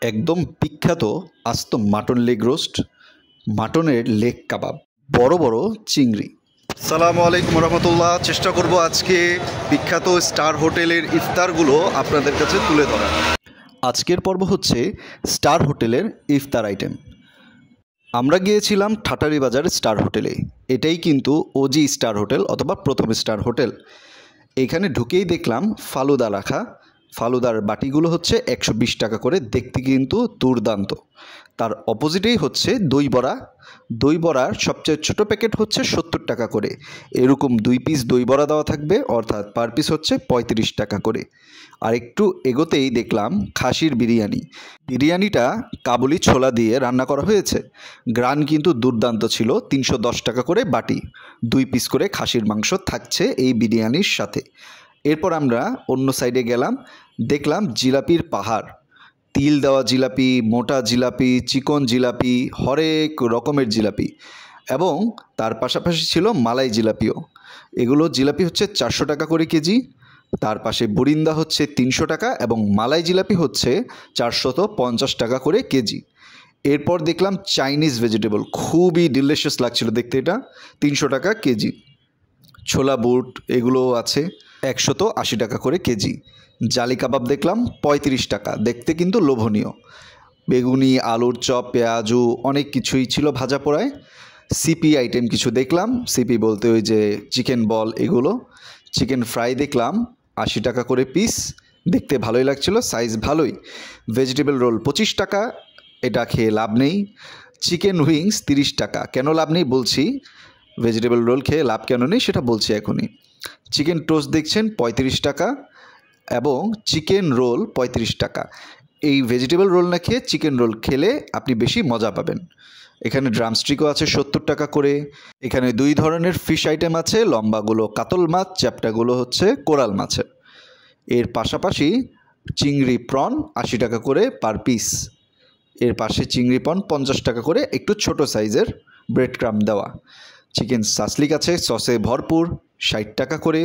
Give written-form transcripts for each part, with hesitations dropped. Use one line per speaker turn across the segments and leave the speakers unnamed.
একদম বিখ্যাত আস্ত মাটন লেগ রোস্ট, মাটনের লেগ কাবাব, বড় বড় চিংড়ি। আসসালামু আলাইকুম রহমতুল্লাহ। চেষ্টা করব আজকে বিখ্যাত স্টার হোটেলের ইফতারগুলো আপনাদের কাছে তুলে ধরা। আজকের পর্ব হচ্ছে স্টার হোটেলের ইফতার আইটেম। আমরা গিয়েছিলাম ঠাটারি বাজার স্টার হোটেলে। এটাই কিন্তু ওজি স্টার হোটেল অথবা প্রথম স্টার হোটেল। এখানে ঢুকেই দেখলাম ফালুদা রাখা। ফালুদার বাটিগুলো হচ্ছে 120 টাকা করে, দেখতে কিন্তু দুর্দান্ত। তার অপোজিটেই হচ্ছে দই বড়া। দই বড়ার সবচেয়ে ছোটো প্যাকেট হচ্ছে 70 টাকা করে। এরকম 2 পিস দই বড়া দেওয়া থাকবে, অর্থাৎ পার পিস হচ্ছে 35 টাকা করে। আর একটু এগোতেই দেখলাম খাসির বিরিয়ানি। বিরিয়ানিটা কাবুলি ছোলা দিয়ে রান্না করা হয়েছে। গ্রান কিন্তু দুর্দান্ত ছিল। 310 টাকা করে বাটি, 2 পিস করে খাসির মাংস থাকছে এই বিরিয়ানির সাথে। এরপর আমরা অন্য সাইডে গেলাম, দেখলাম জিলাপির পাহাড়। তিল দেওয়া জিলাপি, মোটা জিলাপি, চিকন জিলাপি, হরেক রকমের জিলাপি, এবং তার পাশাপাশি ছিল মালাই জিলাপিও। এগুলো জিলাপি হচ্ছে 400 টাকা করে কেজি। তার পাশে বুরিন্দা হচ্ছে 300 টাকা এবং মালাই জিলাপি হচ্ছে 450 টাকা করে কেজি। এরপর দেখলাম চাইনিজ ভেজিটেবল, খুবই ডিলিশিয়াস লাগছিল দেখতে। এটা 300 টাকা কেজি। ছোলা বুট এগুলোও আছে, 180 টাকা করে কেজি। জালি কাবাব দেখলাম 35 টাকা, দেখতে কিন্তু লোভনীয়। বেগুনি, আলুর চপ, পেঁয়াজু অনেক কিছুই ছিল ভাজা পোড়ায়। সিপি আইটেম কিছু দেখলাম, সিপি বলতে ওই যে চিকেন বল, এগুলো। চিকেন ফ্রাই দেখলাম 80 টাকা করে পিস, দেখতে ভালোই লাগছিল, সাইজ ভালোই। ভেজিটেবল রোল 25 টাকা, এটা খেয়ে লাভ নেই। চিকেন উইংস 30 টাকা, কেন লাভ নেই বলছি। ভেজিটেবল রোল খেয়ে লাভ কেন নেই সেটা বলছি এখনই। চিকেন টোস্ট দেখছেন 35 টাকা এবং চিকেন রোল 35 টাকা। এই ভেজিটেবল রোল না খেয়ে চিকেন রোল খেলে আপনি বেশি মজা পাবেন। এখানে ড্রামস্টিকও আছে 70 টাকা করে। এখানে 2 ধরনের ফিশ আইটেম আছে, লম্বাগুলো কাতল মাছ, চ্যাপ্টাগুলো হচ্ছে কোরাল মাছের। এর পাশাপাশি চিংড়ি প্রন 80 টাকা করে পার পিস। এর পাশে চিংড়ি প্রন 50 টাকা করে, একটু ছোট সাইজের, ব্রেড ক্রাম্ব দেওয়া। চিকেন সাসলিক আছে সসে ভরপুর 60 টাকা করে,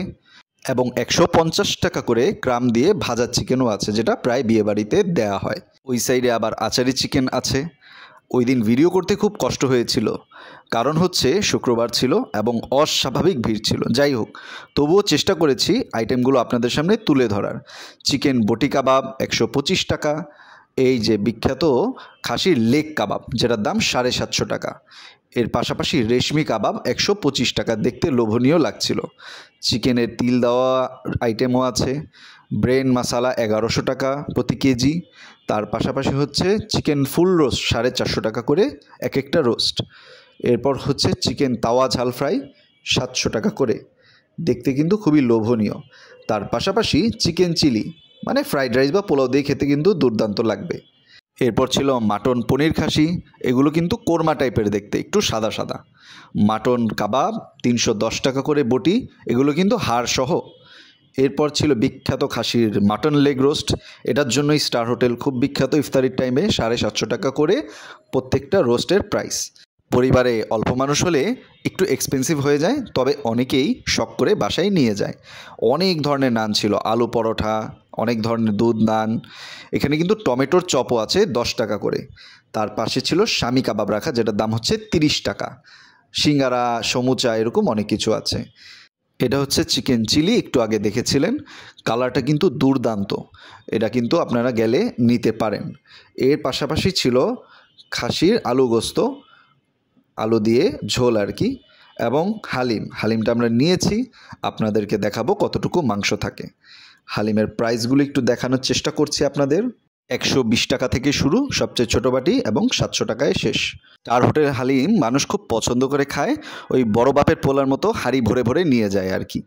এবং 150 টাকা করে ক্রাম দিয়ে ভাজা চিকেনও আছে, যেটা প্রায় বিয়েবাড়িতে দেয়া হয়। ওই সাইডে আবার আচারি চিকেন আছে। ওই দিন ভিডিও করতে খুব কষ্ট হয়েছিল, কারণ হচ্ছে শুক্রবার ছিল এবং অস্বাভাবিক ভিড় ছিল। যাই হোক, তবুও চেষ্টা করেছি আইটেমগুলো আপনাদের সামনে তুলে ধরার। চিকেন বটি কাবাব 125 টাকা। এই যে বিখ্যাত খাসির লেগ কাবাব, যেটার দাম 750 টাকা। এর পাশাপাশি রেশমি কাবাব 125 টাকা, দেখতে লোভনীয় লাগছিল। চিকেনের তিল দেওয়া আইটেমও আছে। ব্রেন মশালা 1100 টাকা প্রতি কেজি। তার পাশাপাশি হচ্ছে চিকেন ফুল রোস্ট 450 টাকা করে এক একটা রোস্ট। এরপর হচ্ছে চিকেন তাওয়া ঝাল ফ্রাই 700 টাকা করে, দেখতে কিন্তু খুবই লোভনীয়। তার পাশাপাশি চিকেন চিলি, মানে ফ্রাইড রাইস বা পোলাও দিয়ে খেতে কিন্তু দুর্দান্ত লাগবে। এরপর ছিল মাটন পনির খাসি, এগুলো কিন্তু কোরমা টাইপের দেখতে, একটু সাদা সাদা। মাটন কাবাব 310 টাকা করে বটি, এগুলো কিন্তু হাড় সহ। এরপর ছিল বিখ্যাত খাসির মাটন লেগ রোস্ট। এটার জন্যই স্টার হোটেল খুব বিখ্যাত। ইফতারির টাইমে 750 টাকা করে প্রত্যেকটা রোস্টের প্রাইস। পরিবারে অল্প মানুষ হলে একটু এক্সপেন্সিভ হয়ে যায়, তবে অনেকেই শখ করে বাসায় নিয়ে যায়। অনেক ধরনের নান ছিল, আলু পরোটা, অনেক ধরনের দুধ নান। এখানে কিন্তু টমেটোর চপও আছে 10 টাকা করে। তার পাশে ছিল স্বামী কাবাব রাখা, যেটার দাম হচ্ছে 30 টাকা। সিঙ্গারা, সমুচা, এরকম অনেক কিছু আছে। এটা হচ্ছে চিকেন চিলি, একটু আগে দেখেছিলেন। কালারটা কিন্তু দুর্দান্ত, এটা কিন্তু আপনারা গেলে নিতে পারেন। এর পাশাপাশি ছিল খাসির আলু গোস্ত, আলু দিয়ে ঝোল আর কি, এবং হালিমটা আমরা নিয়েছি, আপনাদেরকে দেখাবো কতটুকু মাংস থাকে। হালিমের প্রাইসগুলো একটু দেখানোর চেষ্টা করছি আপনাদের। 120 টাকা থেকে শুরু সবচেয়ে ছোটো বাটি, এবং 700 টাকায় শেষ। স্টার হোটেল হালিম মানুষ খুব পছন্দ করে খায়, ওই বড় বাপের পোলার মতো হাঁড়ি ভরে ভরে নিয়ে যায় আর কি।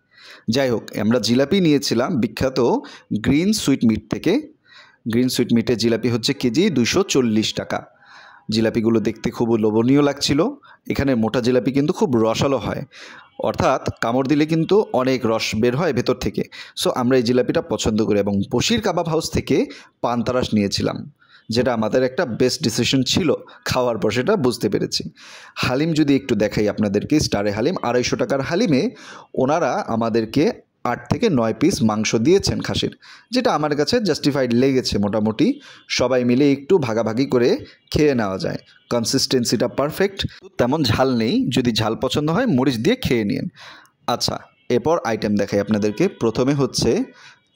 যাই হোক, আমরা জিলাপি নিয়েছিলাম বিখ্যাত গ্রিন সুইট মিট থেকে। গ্রিন সুইট মিটের জিলাপি হচ্ছে কেজি 240 টাকা। জিলাপিগুলো দেখতে খুব লোভনীয় লাগছিল। এখানে মোটা জিলাপি কিন্তু খুব রসালো হয়, অর্থাৎ কামড় দিলে কিন্তু অনেক রস বের হয় ভেতর থেকে। সো আমরা এই জিলাপিটা পছন্দ করি। এবং বশির কাবাব হাউস থেকে পান্তারাস নিয়েছিলাম, যেটা আমাদের একটা বেস্ট ডিসিশন ছিল। খাওয়ার পর সেটা বুঝতে পেরেছি। হালিম যদি একটু দেখাই আপনাদেরকে, স্টারে হালিম 250 টাকার হালিমে ওনারা আমাদেরকে 8 থেকে 9 পিস মাংস দিয়েছেন খাসির, যেটা আমার কাছে জাস্টিফাইড লেগেছে। মোটামুটি সবাই মিলে একটু ভাগাভাগি করে খেয়ে নেওয়া যায়। কনসিস্টেন্সিটা পারফেক্ট, তেমন ঝাল নেই। যদি ঝাল পছন্দ হয় মরিচ দিয়ে খেয়ে নিন। আচ্ছা, এরপর আইটেম দেখাই আপনাদেরকে। প্রথমে হচ্ছে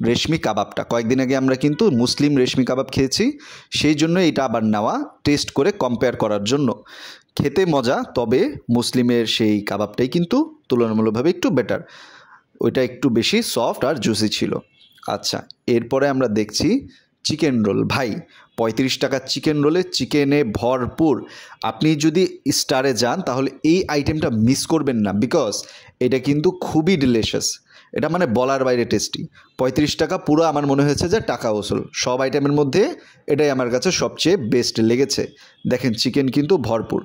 রেশমি কাবাবটা। কয়েকদিন আগে আমরা কিন্তু মুসলিম রেশমি কাবাব খেয়েছি, সেই জন্য এটা আবার নেওয়া, টেস্ট করে কম্পেয়ার করার জন্য। খেতে মজা, তবে মুসলিমের সেই কাবাবটাই কিন্তু তুলনামূলকভাবে একটু বেটার। ওইটা একটু বেশি সফট আর জুসি ছিল। আচ্ছা, এরপরে আমরা দেখছি চিকেন রোল। ভাই 35 টাকার চিকেন রোলে চিকেনে ভরপুর। আপনি যদি স্টারে যান তাহলে এই আইটেমটা মিস করবেন না, বিকজ এটা কিন্তু খুবই ডিলিশিয়াস। এটা মানে বলার বাইরে টেস্টি। 35 টাকা পুরো আমার মনে হয়েছে যে টাকা ওসুল। সব আইটেমের মধ্যে এটাই আমার কাছে সবচেয়ে বেস্ট লেগেছে। দেখেন চিকেন কিন্তু ভরপুর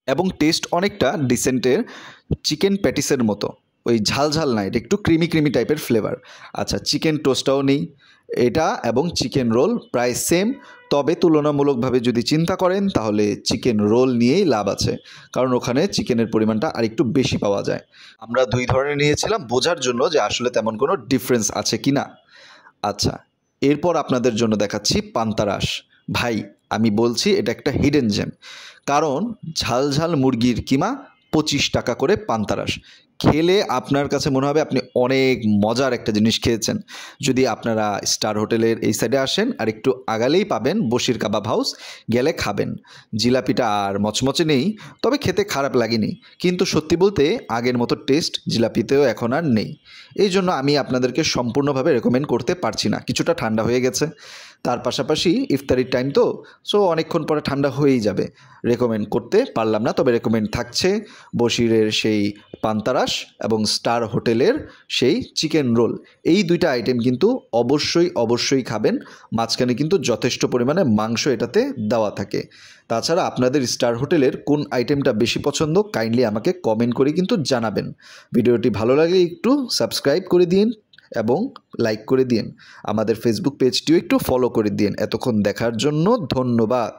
এবং টেস্ট অনেকটা ডিসেন্টের চিকেন প্যাটিসের মতো। ওই ঝাল ঝাল না, এটা একটু ক্রিমি ক্রিমি টাইপের ফ্লেভার। আচ্ছা, চিকেন টোস্টটাও নেই। এটা এবং চিকেন রোল প্রায় সেম, তবে তুলনামূলকভাবে যদি চিন্তা করেন তাহলে চিকেন রোল নিয়েই লাভ আছে, কারণ ওখানে চিকেনের পরিমাণটা আরেকটু বেশি পাওয়া যায়। আমরা 2 ধরনের নিয়েছিলাম বোঝার জন্য যে আসলে তেমন কোনো ডিফারেন্স আছে কি না। আচ্ছা, এরপর আপনাদের জন্য দেখাচ্ছি পান্তারাস। ভাই আমি বলছি এটা একটা হিডেন জেম, কারণ ঝাল ঝাল মুরগির কিমা 25 টাকা করে পান্তারাস। খেলে আপনার কাছে মনে হবে আপনি অনেক মজার একটা জিনিস খেয়েছেন। যদি আপনারা স্টার হোটেলের এই সাইডে আসেন, আর একটু আগালেই পাবেন বশির কাবাব হাউস, গেলে খাবেন। জিলাপিটা আর মচমচে নেই, তবে খেতে খারাপ লাগেনি, কিন্তু সত্যি বলতে আগের মতো টেস্ট জিলাপিতেও এখন আর নেই। এই জন্য আমি আপনাদেরকে সম্পূর্ণভাবে রেকমেন্ড করতে পারছি না। কিছুটা ঠান্ডা হয়ে গেছে, তার পাশাপাশি ইফতারির টাইম তো, সো অনেকক্ষণ পরে ঠান্ডা হয়েই যাবে। রেকমেন্ড করতে পারলাম না, তবে রেকমেন্ড থাকছে বশিরের সেই পান্তারাস এবং স্টার হোটেলের সেই চিকেন রোল। এই 2টা আইটেম কিন্তু অবশ্যই খাবেন। মাঝখানে কিন্তু যথেষ্ট পরিমাণে মাংস এটাতে দেওয়া থাকে। তাছাড়া আপনাদের স্টার হোটেলের কোন আইটেমটা বেশি পছন্দ কাইন্ডলি আমাকে কমেন্ট করে কিন্তু জানাবেন। ভিডিওটি ভালো লাগলে একটু সাবস্ক্রাইব করে দিন এবং লাইক করে দিন। আমাদের ফেসবুক পেজটিও একটু ফলো করে দিন। এতক্ষণ দেখার জন্য ধন্যবাদ।